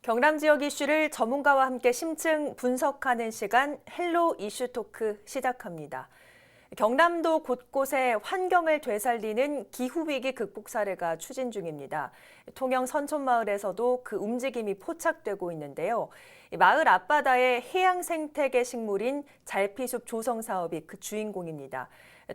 경남 지역 이슈를 전문가와 함께 심층 분석하는 시간 헬로 이슈 토크 시작합니다. 경남도 곳곳에 환경을 되살리는 기후위기 극복 사례가 추진 중입니다. 통영 선촌마을에서도 그 움직임이 포착되고 있는데요. 마을 앞바다의 해양 생태계 식물인 잘피숲 조성 사업이 그 주인공입니다.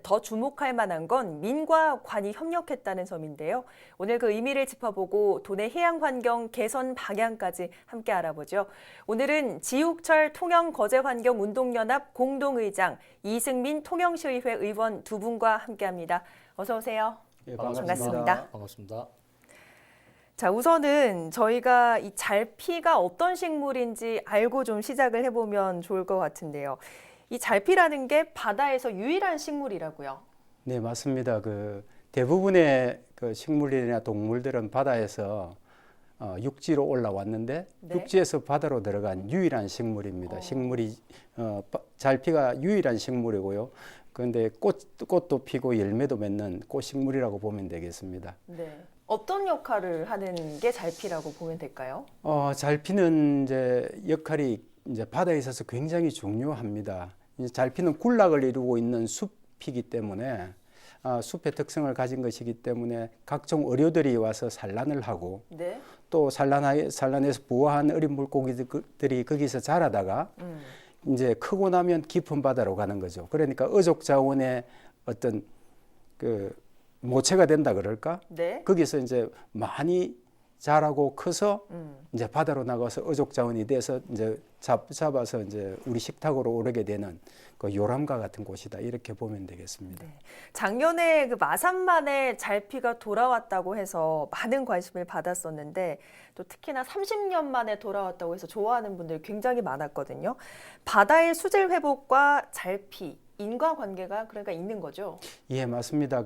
더 주목할 만한 건 민과 관이 협력했다는 점인데요. 오늘 그 의미를 짚어보고 도내 해양 환경 개선 방향까지 함께 알아보죠. 오늘은 지욱철 통영거제환경운동연합 공동의장 이승민 통영시의회 의원 두 분과 함께합니다. 어서 오세요. 예, 반갑습니다. 반갑습니다. 자, 우선은 저희가 이 잘피가 어떤 식물인지 알고 좀 시작을 해보면 좋을 것 같은데요. 이 잘피라는 게 바다에서 유일한 식물이라고요. 네, 맞습니다. 대부분의 식물이나 동물들은 바다에서 육지로 올라왔는데 네. 육지에서 바다로 들어간 유일한 식물입니다. 잘피가 유일한 식물이고요. 그런데 꽃도 피고 열매도 맺는 꽃식물이라고 보면 되겠습니다. 네. 어떤 역할을 하는 게 잘피라고 보면 될까요? 잘피는 이제 역할이 이제 바다에 있어서 굉장히 중요합니다. 이제 잘피는 군락을 이루고 있는 숲이기 때문에 숲의 특성을 가진 것이기 때문에 각종 어류들이 와서 산란을 하고 네. 또 산란에서 부화한 어린 물고기들이 거기서 자라다가 이제 크고 나면 깊은 바다로 가는 거죠. 그러니까 어족 자원의 어떤 모체가 된다 그럴까? 네. 거기서 이제 많이 자라고 커서 이제 바다로 나가서 어족 자원이 돼서 이제 잡아서 이제 우리 식탁으로 오르게 되는 그 요람과 같은 곳이다, 이렇게 보면 되겠습니다. 네. 작년에 그 마산만에 잘피가 돌아왔다고 해서 많은 관심을 받았었는데 또 특히나 30년 만에 돌아왔다고 해서 좋아하는 분들이 굉장히 많았거든요. 바다의 수질 회복과 잘피, 인과관계가 그러니까 있는 거죠? 예, 맞습니다.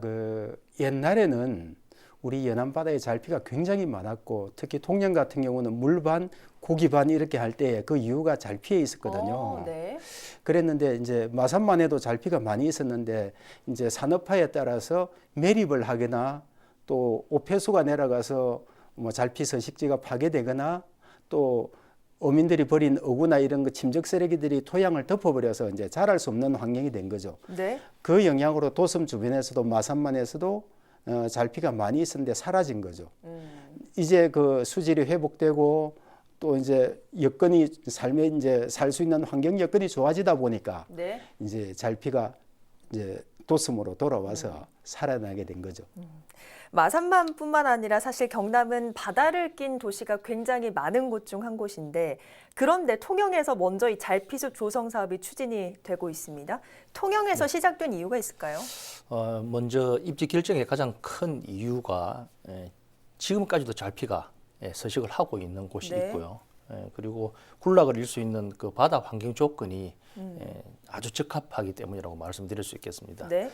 옛날에는 우리 연안 바다에 잘피가 굉장히 많았고 특히 통영 같은 경우는 물반, 고기반 이렇게 할 때 그 이유가 잘피에 있었거든요. 네. 그랬는데 이제 마산만 해도 잘피가 많이 있었는데 이제 산업화에 따라서 매립을 하거나 또 오폐수가 내려가서 잘피 서식지가 파괴되거나 또 어민들이 버린 어구나 이런 침적 쓰레기들이 토양을 덮어버려서 이제 자랄 수 없는 환경이 된 거죠. 네. 그 영향으로 도섬 주변에서도 마산만에서도 잘피가 많이 있었는데 사라진 거죠. 이제 그 수질이 회복되고 또 이제 여건이 삶에 이제 살 수 있는 환경 여건이 좋아지다 보니까 네. 이제 잘피가 이제 도섬으로 돌아와서 살아나게 된 거죠. 마산만뿐만 아니라 사실 경남은 바다를 낀 도시가 굉장히 많은 곳 중 한 곳인데 그런데 통영에서 먼저 이 잘피숲 조성 사업이 추진이 되고 있습니다. 통영에서 시작된 이유가 있을까요? 먼저 입지 결정의 가장 큰 이유가 지금까지도 잘피가 서식을 하고 있는 곳이 네. 있고요. 그리고 군락을 잃을 수 있는 그 바다 환경 조건이 아주 적합하기 때문이라고 말씀드릴 수 있겠습니다. 네.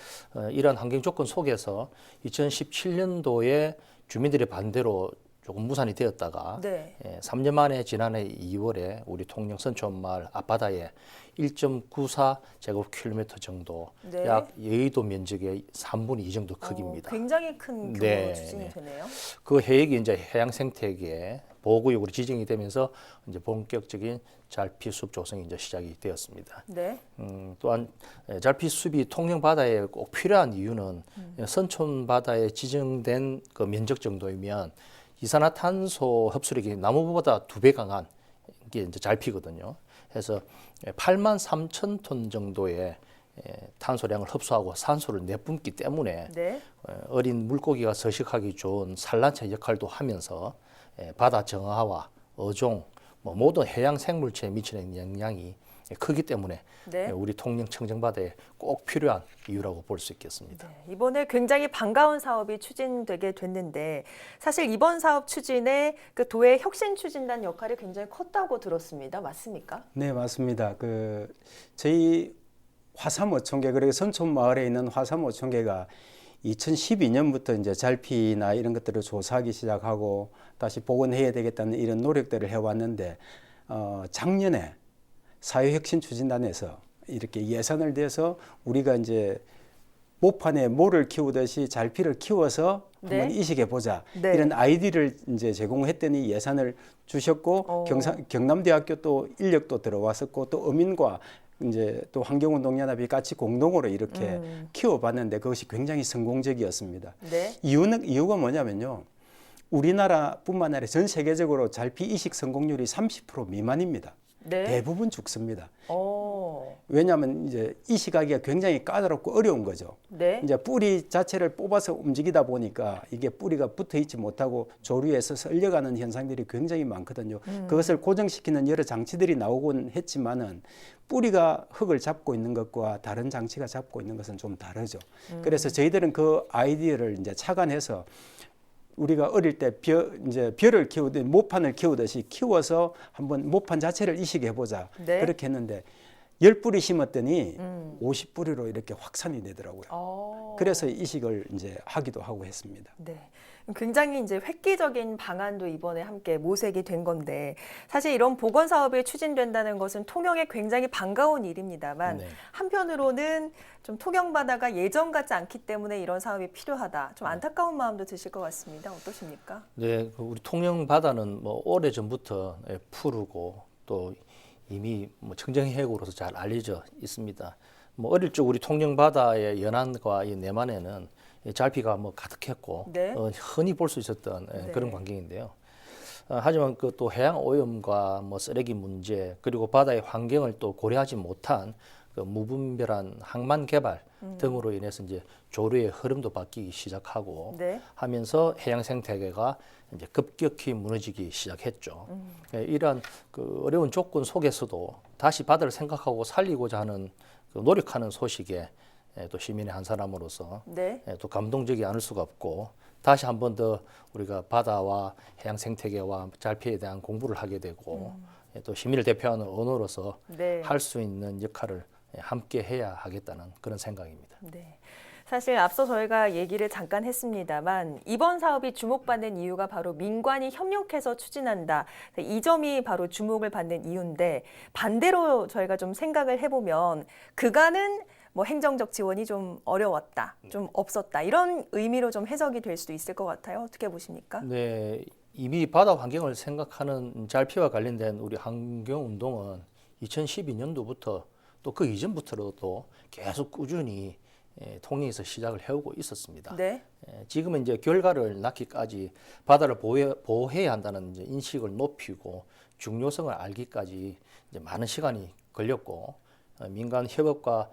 이러한 환경 조건 속에서 2017년도에 주민들의 반대로 조금 무산이 되었다가 네. 3년 만에 지난해 2월에 우리 통영 선촌마을 앞바다에 1.94제곱킬로미터 정도, 네. 약 여의도 면적의 3분의 2 정도 크기입니다. 굉장히 큰 규모로 네, 추진이 네. 되네요. 그 해역이 이제 해양 생태계 보호구역으로 지정이 되면서 이제 본격적인 잘피숲 조성이 이제 시작이 되었습니다. 네. 또한 잘피숲이 통영 바다에 꼭 필요한 이유는 선촌 바다에 지정된 그 면적 정도이면 이산화탄소 흡수력이 나무보다 2배 강한 게 이제 잘피거든요. 그래서 8만 3천 톤 정도의 탄소량을 흡수하고 산소를 내뿜기 때문에 네. 어린 물고기가 서식하기 좋은 산란체 역할도 하면서 바다 정화와 어종, 모든 해양 생물체에 미치는 영향이 크기 때문에 네. 우리 통영 청정바다에 꼭 필요한 이유라고 볼 수 있겠습니다. 네, 이번에 굉장히 반가운 사업이 추진되게 됐는데 사실 이번 사업 추진에 그 도의 혁신추진단 역할이 굉장히 컸다고 들었습니다. 맞습니까? 네, 맞습니다. 저희 화삼어촌계, 그리고 선촌마을에 있는 화삼어촌계가 2012년부터 이제 잘피나 이런 것들을 조사하기 시작하고 다시 복원해야 되겠다는 이런 노력들을 해왔는데 작년에 사회혁신추진단에서 이렇게 예산을 내서 우리가 이제 모판에 모를 키우듯이 잘피를 키워서 네. 한번 이식해 보자. 네. 이런 아이디를 이제 제공했더니 예산을 주셨고 경남대학교 또 인력도 들어왔었고 또 어민과 이제 또 환경운동연합이 같이 공동으로 이렇게 키워봤는데 그것이 굉장히 성공적이었습니다. 네. 이유가 뭐냐면요. 우리나라뿐만 아니라 전 세계적으로 잘피 이식 성공률이 30% 미만입니다. 네. 대부분 죽습니다. 오. 왜냐하면 이제 이식하기가 굉장히 까다롭고 어려운 거죠. 네. 이제 뿌리 자체를 뽑아서 움직이다 보니까 이게 뿌리가 붙어 있지 못하고 조류에서 썰려가는 현상들이 굉장히 많거든요. 그것을 고정시키는 여러 장치들이 나오곤 했지만은 뿌리가 흙을 잡고 있는 것과 다른 장치가 잡고 있는 것은 좀 다르죠. 그래서 저희들은 그 아이디어를 이제 착안해서 우리가 어릴 때 이제 벼를 키우듯 모판을 키우듯이 키워서 한번 모판 자체를 이식해 보자. 네. 그렇게 했는데 10뿌리 심었더니 50뿌리로 이렇게 확산이 되더라고요. 그래서 이식을 이제 하기도 하고 했습니다. 네. 굉장히 이제 획기적인 방안도 이번에 함께 모색이 된 건데 사실 이런 보건 사업이 추진된다는 것은 통영에 굉장히 반가운 일입니다만 네. 한편으로는 좀 통영 바다가 예전 같지 않기 때문에 이런 사업이 필요하다. 좀 안타까운 마음도 드실 것 같습니다. 어떠십니까? 네, 우리 통영 바다는 뭐 오래 전부터 푸르고 또 이미 뭐 청정해구로서 잘 알려져 있습니다. 뭐 어릴 적 우리 통영 바다의 연안과 이 내만에는 잘피가 뭐 가득했고 네. 흔히 볼 수 있었던 네. 그런 환경인데요. 하지만 그 또 해양 오염과 뭐 쓰레기 문제 그리고 바다의 환경을 또 고려하지 못한 그 무분별한 항만 개발 등으로 인해서 이제 조류의 흐름도 바뀌기 시작하고 네. 하면서 해양 생태계가 이제 급격히 무너지기 시작했죠. 이러한 그 어려운 조건 속에서도 다시 바다를 생각하고 살리고자 하는 그 노력하는 소식에 또 시민의 한 사람으로서 네. 또 감동적이 않을 수가 없고 다시 한 번 더 우리가 바다와 해양 생태계와 잘피에 대한 공부를 하게 되고 또 시민을 대표하는 언어로서 네. 할 수 있는 역할을 함께 해야 하겠다는 그런 생각입니다. 네. 사실 앞서 저희가 얘기를 잠깐 했습니다만 이번 사업이 주목받는 이유가 바로 민관이 협력해서 추진한다. 이 점이 바로 주목을 받는 이유인데 반대로 저희가 좀 생각을 해보면 그간은 뭐 행정적 지원이 좀 어려웠다, 좀 없었다 이런 의미로 좀 해석이 될 수도 있을 것 같아요. 어떻게 보십니까? 네, 이미 바다 환경을 생각하는 잘피와 관련된 우리 환경 운동은 2012년도부터 또 그 이전부터도 계속 꾸준히 통영에서 시작을 해오고 있었습니다. 네. 지금은 이제 결과를 낳기까지 바다를 보호해야 한다는 이제 인식을 높이고 중요성을 알기까지 이제 많은 시간이 걸렸고 민간 협업과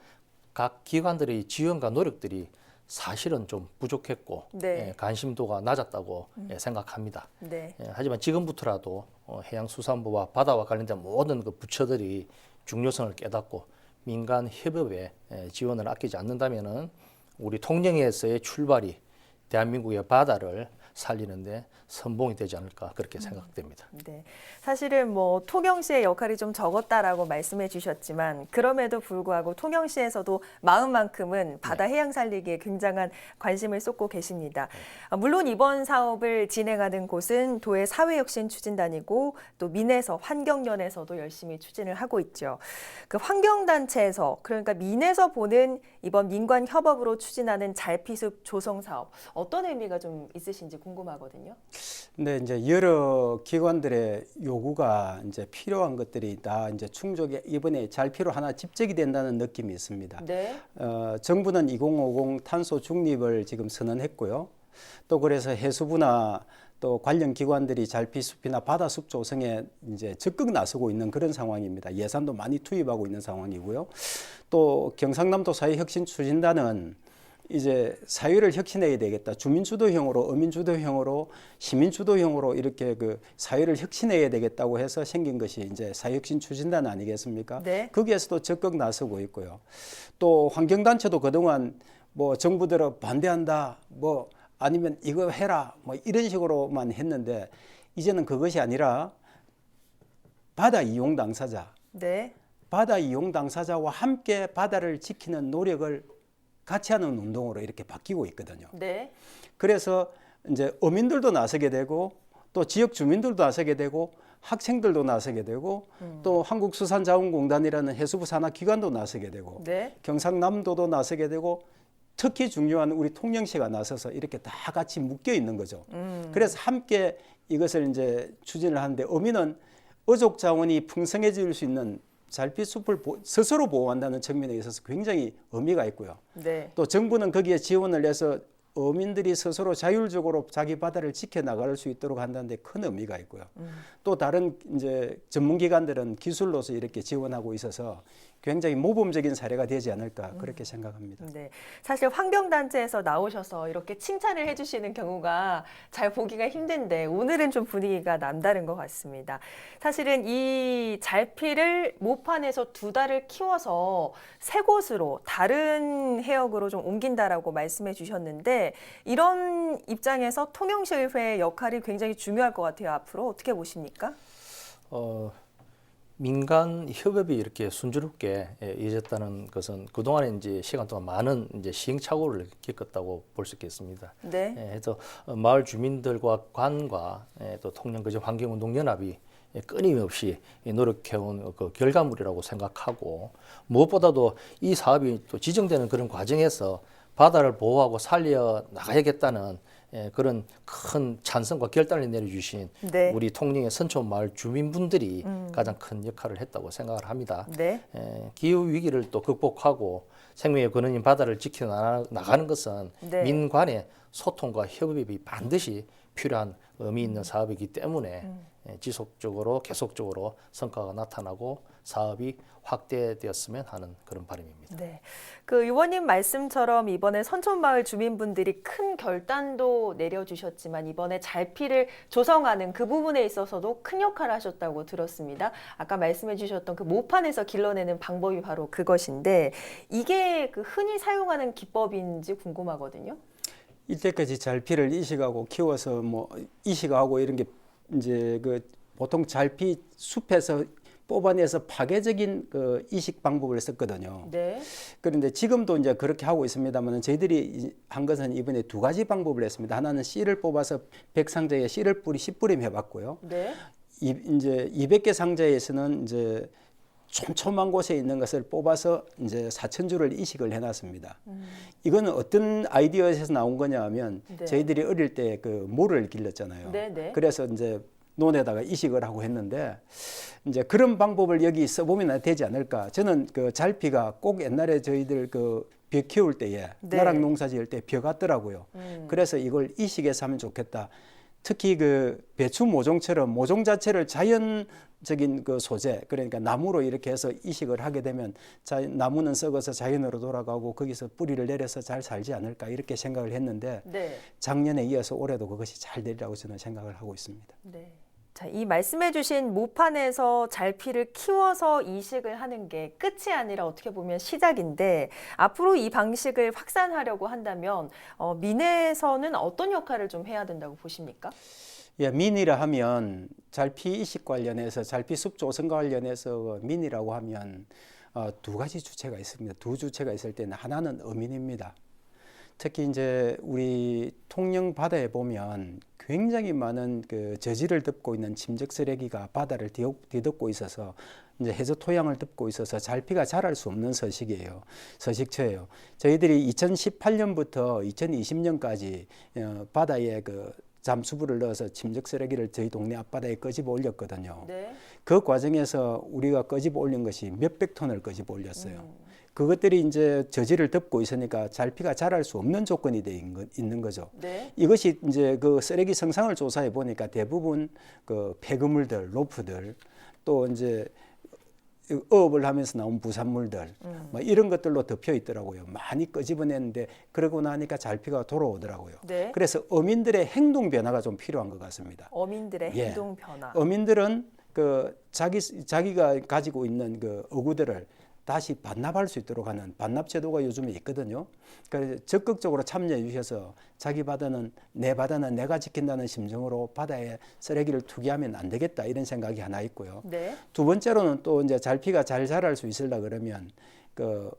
각 기관들의 지원과 노력들이 사실은 좀 부족했고 네. 관심도가 낮았다고 생각합니다. 네. 하지만 지금부터라도 해양수산부와 바다와 관련된 모든 그 부처들이 중요성을 깨닫고 민간 협업에 지원을 아끼지 않는다면은 우리 통영에서의 출발이 대한민국의 바다를 살리는데 선봉이 되지 않을까 그렇게 생각됩니다. 네. 사실은 뭐 통영시의 역할이 좀 적었다라고 말씀해 주셨지만 그럼에도 불구하고 통영시에서도 마음만큼은 바다 해양 살리기에 굉장한 관심을 쏟고 계십니다. 물론 이번 사업을 진행하는 곳은 도의 사회혁신추진단이고 또 민에서 환경연에서도 열심히 추진을 하고 있죠. 그 환경단체에서 그러니까 민에서 보는 이번 민관 협업으로 추진하는 잘피숲 조성 사업 어떤 의미가 좀 있으신지 궁금하거든요. 근데 이제 여러 기관들의 요구가 이제 필요한 것들이 다 이제 충족이 이번에 잘피로 하나 집적이 된다는 느낌이 있습니다. 네. 정부는 2050 탄소 중립을 지금 선언했고요. 또 그래서 해수부나 또 관련 기관들이 잘피숲이나 바다숲 조성에 이제 적극 나서고 있는 그런 상황입니다. 예산도 많이 투입하고 있는 상황이고요. 또 경상남도 사회혁신추진단은 이제 사회를 혁신해야 되겠다. 주민주도형으로, 어민주도형으로, 시민주도형으로 이렇게 그 사회를 혁신해야 되겠다고 해서 생긴 것이 이제 사회혁신추진단 아니겠습니까? 네. 거기에서도 적극 나서고 있고요. 또 환경단체도 그동안 뭐 정부들은 반대한다, 뭐 아니면 이거 해라, 뭐 이런 식으로만 했는데 이제는 그것이 아니라 바다 이용 당사자, 네. 바다 이용 당사자와 함께 바다를 지키는 노력을 같이 하는 운동으로 이렇게 바뀌고 있거든요. 네. 그래서 이제 어민들도 나서게 되고 또 지역 주민들도 나서게 되고 학생들도 나서게 되고 또 한국수산자원공단이라는 해수부 산하 기관도 나서게 되고 네. 경상남도도 나서게 되고 특히 중요한 우리 통영시가 나서서 이렇게 다 같이 묶여 있는 거죠. 그래서 함께 이것을 이제 추진을 하는데 어민은 어족 자원이 풍성해질 수 있는 잘피숲을 스스로 보호한다는 측면에 있어서 굉장히 의미가 있고요. 네. 또 정부는 거기에 지원을 해서 어민들이 스스로 자율적으로 자기 바다를 지켜나갈 수 있도록 한다는 데 큰 의미가 있고요. 또 다른 이제 전문기관들은 기술로서 이렇게 지원하고 있어서 굉장히 모범적인 사례가 되지 않을까 그렇게 생각합니다. 네. 사실 환경단체에서 나오셔서 이렇게 칭찬을 해주시는 경우가 잘 보기가 힘든데 오늘은 좀 분위기가 남다른 것 같습니다. 사실은 이 잘피를 모판에서 2달을 키워서 새 곳으로 다른 해역으로 좀 옮긴다라고 말씀해 주셨는데 이런 입장에서 통영시의회의 역할이 굉장히 중요할 것 같아요. 앞으로 어떻게 보십니까? 민간 협업이 이렇게 순조롭게 이어졌다는 것은 그동안에 이제 시간 동안 많은 이제 시행착오를 겪었다고 볼 수 있겠습니다. 네. 그래서 마을 주민들과 관과 또 통영그지환경운동연합이 끊임없이 노력해온 그 결과물이라고 생각하고 무엇보다도 이 사업이 또 지정되는 그런 과정에서 바다를 보호하고 살려 나가야겠다는 그런 큰 찬성과 결단을 내려주신 네. 우리 통영의 선촌 마을 주민분들이 가장 큰 역할을 했다고 생각을 합니다. 네. 기후 위기를 또 극복하고 생명의 근원인 바다를 지켜 나가는 것은 네. 민간의 소통과 협업이 반드시 필요한 의미 있는 사업이기 때문에 지속적으로 계속적으로 성과가 나타나고 사업이 확대되었으면 하는 그런 바람입니다. 네. 그 의원님 말씀처럼 이번에 선촌마을 주민분들이 큰 결단도 내려주셨지만 이번에 잘피를 조성하는 그 부분에 있어서도 큰 역할을 하셨다고 들었습니다. 아까 말씀해 주셨던 그 모판에서 길러내는 방법이 바로 그것인데 이게 그 흔히 사용하는 기법인지 궁금하거든요. 이때까지 잘피를 이식하고 키워서 뭐 이식하고 이런 게 이제 그 보통 잘피 숲에서 뽑아내서 파괴적인 그 이식 방법을 썼거든요. 네. 그런데 지금도 이제 그렇게 하고 있습니다만 저희들이 한 것은 이번에 2가지 방법을 했습니다. 하나는 씨를 뽑아서 100상자에 씨를 뿌리 10뿌림 해봤고요. 네. 이제 200개 상자에서는 이제 촘촘한 곳에 있는 것을 뽑아서 이제 4,000주를 이식을 해놨습니다. 이거는 어떤 아이디어에서 나온 거냐 하면 네. 저희들이 어릴 때 그 모를 길렀잖아요. 네, 네. 그래서 이제 논에다가 이식을 하고 했는데 이제 그런 방법을 여기 써보면 되지 않을까. 저는 그 잘피가 꼭 옛날에 저희들 그 벼 키울 때에 네. 나락 농사 지을 때 벼 같더라고요. 그래서 이걸 이식해서 하면 좋겠다. 특히 그 배추 모종처럼 모종 자체를 자연적인 그 소재, 그러니까 나무로 이렇게 해서 이식을 하게 되면 나무는 썩어서 자연으로 돌아가고 거기서 뿌리를 내려서 잘 살지 않을까 이렇게 생각을 했는데 네. 작년에 이어서 올해도 그것이 잘 되리라고 저는 생각을 하고 있습니다. 네. 자, 이 말씀해주신 모판에서 잘피를 키워서 이식을 하는 게 끝이 아니라 어떻게 보면 시작인데 앞으로 이 방식을 확산하려고 한다면 민에서는 어떤 역할을 좀 해야 된다고 보십니까? 예, 민이라 하면 잘피 이식 관련해서 잘피 숲 조성 관련해서 민이라고 하면 2가지 주체가 있습니다. 2주체가 있을 때는 하나는 어민입니다. 특히 이제 우리 통영 바다에 보면 굉장히 많은 그 저지를 덮고 있는 침적 쓰레기가 바다를 뒤덮고 있어서 이제 해저 토양을 덮고 있어서 잘피가 자랄 수 없는 서식처예요. 저희들이 2018년부터 2020년까지 바다에 그 잠수부를 넣어서 침적 쓰레기를 저희 동네 앞바다에 끄집어 올렸거든요. 네. 그 과정에서 우리가 끄집어 올린 것이 몇백 톤을 끄집어 올렸어요. 그것들이 이제 저지를 덮고 있으니까 잘피가 자랄 수 없는 조건이 있는 거죠. 네. 이것이 이제 그 쓰레기 성상을 조사해 보니까 대부분 그 폐기물들, 로프들 또 이제 어업을 하면서 나온 부산물들 뭐 이런 것들로 덮여 있더라고요. 많이 끄집어냈는데 그러고 나니까 잘피가 돌아오더라고요. 네. 그래서 어민들의 행동 변화가 좀 필요한 것 같습니다. 어민들의 예. 행동 변화. 어민들은 그 자기가 가지고 있는 그 어구들을 다시 반납할 수 있도록 하는 반납 제도가 요즘에 있거든요. 그래서 적극적으로 참여해 주셔서 자기 바다는 내 바다는 내가 지킨다는 심정으로 바다에 쓰레기를 투기하면 안 되겠다 이런 생각이 하나 있고요. 네. 2번째로는 또 이제 잘피가 잘 자랄 수 있으려 그러면 그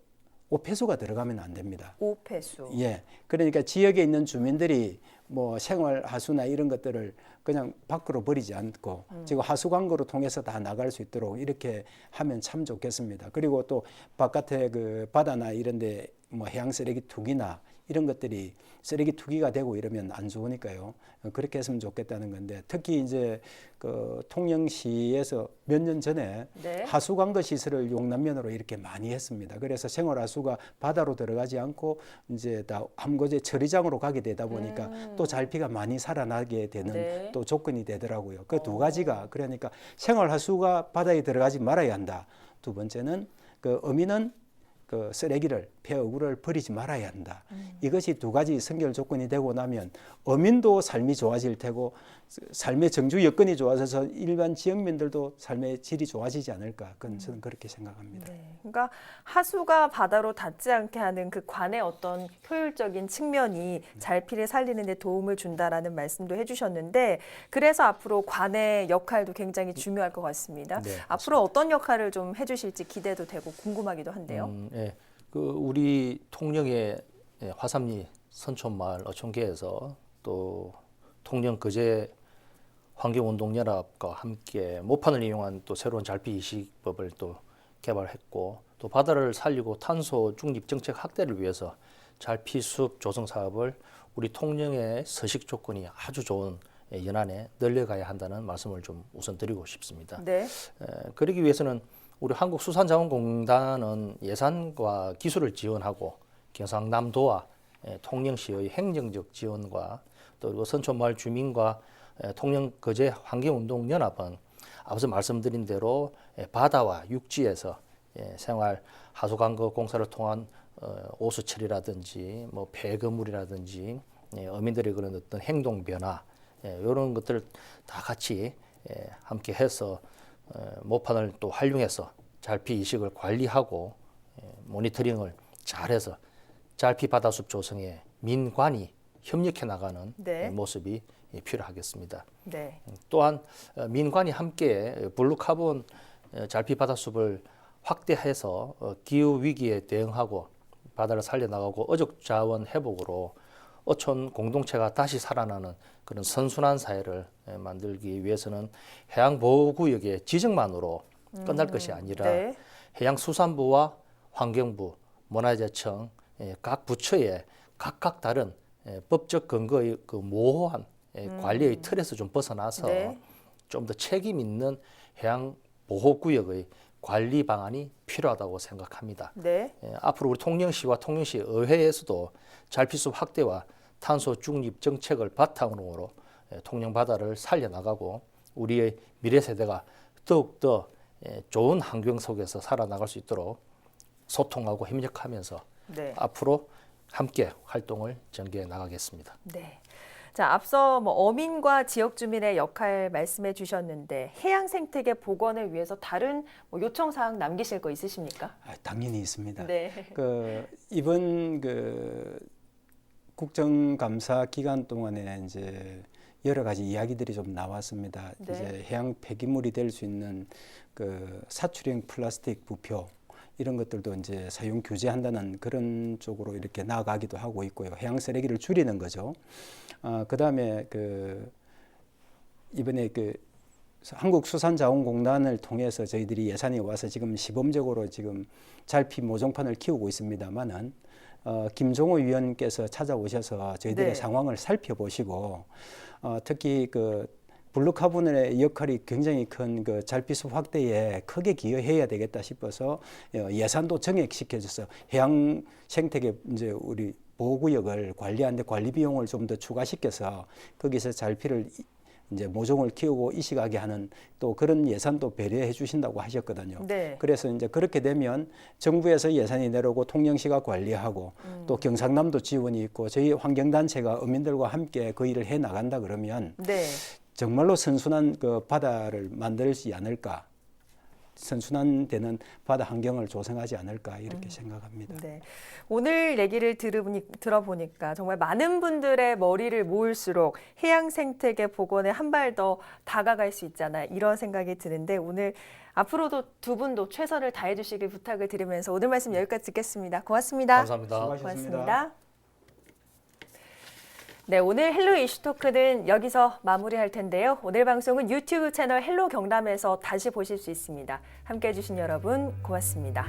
오폐수가 들어가면 안 됩니다. 오폐수. 예. 그러니까 지역에 있는 주민들이 뭐 생활 하수나 이런 것들을 그냥 밖으로 버리지 않고 지금 하수 광고로 통해서 다 나갈 수 있도록 이렇게 하면 참 좋겠습니다. 그리고 또 바깥에 그 바다나 이런 데 뭐 해양 쓰레기 투기나 이런 것들이 쓰레기 투기가 되고 이러면 안 좋으니까요. 그렇게 했으면 좋겠다는 건데 특히 이제 그 통영시에서 몇 년 전에 네. 하수관거 시설을 용남면으로 이렇게 많이 했습니다. 그래서 생활하수가 바다로 들어가지 않고 이제 다 함거제 처리장으로 가게 되다 보니까 또 잘피가 많이 살아나게 되는 네. 또 조건이 되더라고요. 그 두 가지가 그러니까 생활하수가 바다에 들어가지 말아야 한다. 두 번째는 그 어민은 그 쓰레기를 폐어구를 버리지 말아야 한다. 이것이 두 가지 선결 조건이 되고 나면 어민도 삶이 좋아질 테고 삶의 정주 여건이 좋아져서 일반 지역민들도 삶의 질이 좋아지지 않을까. 그건 저는 그렇게 생각합니다. 네. 그러니까 하수가 바다로 닿지 않게 하는 그 관의 어떤 효율적인 측면이 잘피를 살리는 데 도움을 준다라는 말씀도 해주셨는데 그래서 앞으로 관의 역할도 굉장히 중요할 것 같습니다. 네, 앞으로 어떤 역할을 좀 해주실지 기대도 되고 궁금하기도 한데요. 예. 그 우리 통영의 화삼리 선촌마을 어촌계에서 또 통영거제 환경운동연합과 함께 모판을 이용한 또 새로운 잘피 이식법을 또 개발했고 또 바다를 살리고 탄소 중립 정책 확대를 위해서 잘피숲 조성 사업을 우리 통영의 서식 조건이 아주 좋은 연안에 늘려가야 한다는 말씀을 좀 우선 드리고 싶습니다. 네. 그러기 위해서는 우리 한국수산자원공단은 예산과 기술을 지원하고 경상남도와 통영시의 행정적 지원과 또 그리고 선촌마을 주민과 통영거제 환경운동연합은 앞서 말씀드린 대로 바다와 육지에서 생활 하수관거 공사를 통한 오수 처리라든지 뭐 폐거물이라든지 어민들의 그런 어떤 행동 변화 이런 것들을 다 같이 함께 해서 모판을 또 활용해서 잘피 이식을 관리하고 모니터링을 잘해서 잘피 바다숲 조성에 민관이 협력해 나가는 네. 모습이 필요하겠습니다. 네. 또한 민관이 함께 블루카본 잘피 바다숲을 확대해서 기후 위기에 대응하고 바다를 살려나가고 어족 자원 회복으로 어촌 공동체가 다시 살아나는 그런 선순환 사회를 만들기 위해서는 해양보호구역의 지정만으로 끝날 것이 아니라 네. 해양수산부와 환경부, 문화재청 각 부처의 각각 다른 법적 근거의 그 모호한 관리의 틀에서 좀 벗어나서 네. 좀 더 책임 있는 해양보호구역의 관리 방안이 필요하다고 생각합니다. 네. 앞으로 우리 통영시와 통영시 의회에서도 잘피숲 확대와 탄소 중립 정책을 바탕으로 통영 바다를 살려나가고 우리의 미래 세대가 더욱더 좋은 환경 속에서 살아나갈 수 있도록 소통하고 협력하면서 네. 앞으로 함께 활동을 전개해 나가겠습니다. 네. 자, 앞서 어민과 지역 주민의 역할 말씀해 주셨는데 해양 생태계 복원을 위해서 다른 요청 사항 남기실 거 있으십니까? 당연히 있습니다. 네. 이번 국정감사 기간 동안에 이제 여러 가지 이야기들이 좀 나왔습니다. 네. 이제 해양 폐기물이 될 수 있는 그 사출형 플라스틱 부표 이런 것들도 이제 사용 규제한다는 그런 쪽으로 이렇게 나아가기도 하고 있고요. 해양 쓰레기를 줄이는 거죠. 그다음에 이번에 한국수산자원공단을 통해서 저희들이 예산이 와서 지금 시범적으로 지금 잘피 모종판을 키우고 있습니다만은 김종호 위원께서 찾아오셔서 저희들의 네. 상황을 살펴보시고 특히 블루카본의 역할이 굉장히 큰 잘피숲 확대에 크게 기여해야 되겠다 싶어서 예산도 정액시켜줘서 해양 생태계 이제 우리 보호구역을 관리하는데 관리 비용을 좀 더 추가시켜서 거기서 잘피를 이제 모종을 키우고 이식하게 하는 또 그런 예산도 배려해 주신다고 하셨거든요. 네. 그래서 이제 그렇게 되면 정부에서 예산이 내려오고 통영시가 관리하고 또 경상남도 지원이 있고 저희 환경단체가 어민들과 함께 그 일을 해 나간다 그러면 네. 정말로 선순환 바다를 만들지 않을까. 선순환되는 바다 환경을 조성하지 않을까 이렇게 생각합니다. 네. 오늘 얘기를 들어보니까 정말 많은 분들의 머리를 모을수록 해양 생태계 복원에 한 발 더 다가갈 수 있잖아 이런 생각이 드는데 오늘 앞으로도 두 분도 최선을 다해 주시길 부탁을 드리면서 오늘 말씀 여기까지 듣겠습니다. 고맙습니다. 감사합니다. 수고하셨습니다. 고맙습니다. 네, 오늘 헬로 이슈 토크는 여기서 마무리할 텐데요. 오늘 방송은 유튜브 채널 헬로 경남에서 다시 보실 수 있습니다. 함께해 주신 여러분 고맙습니다.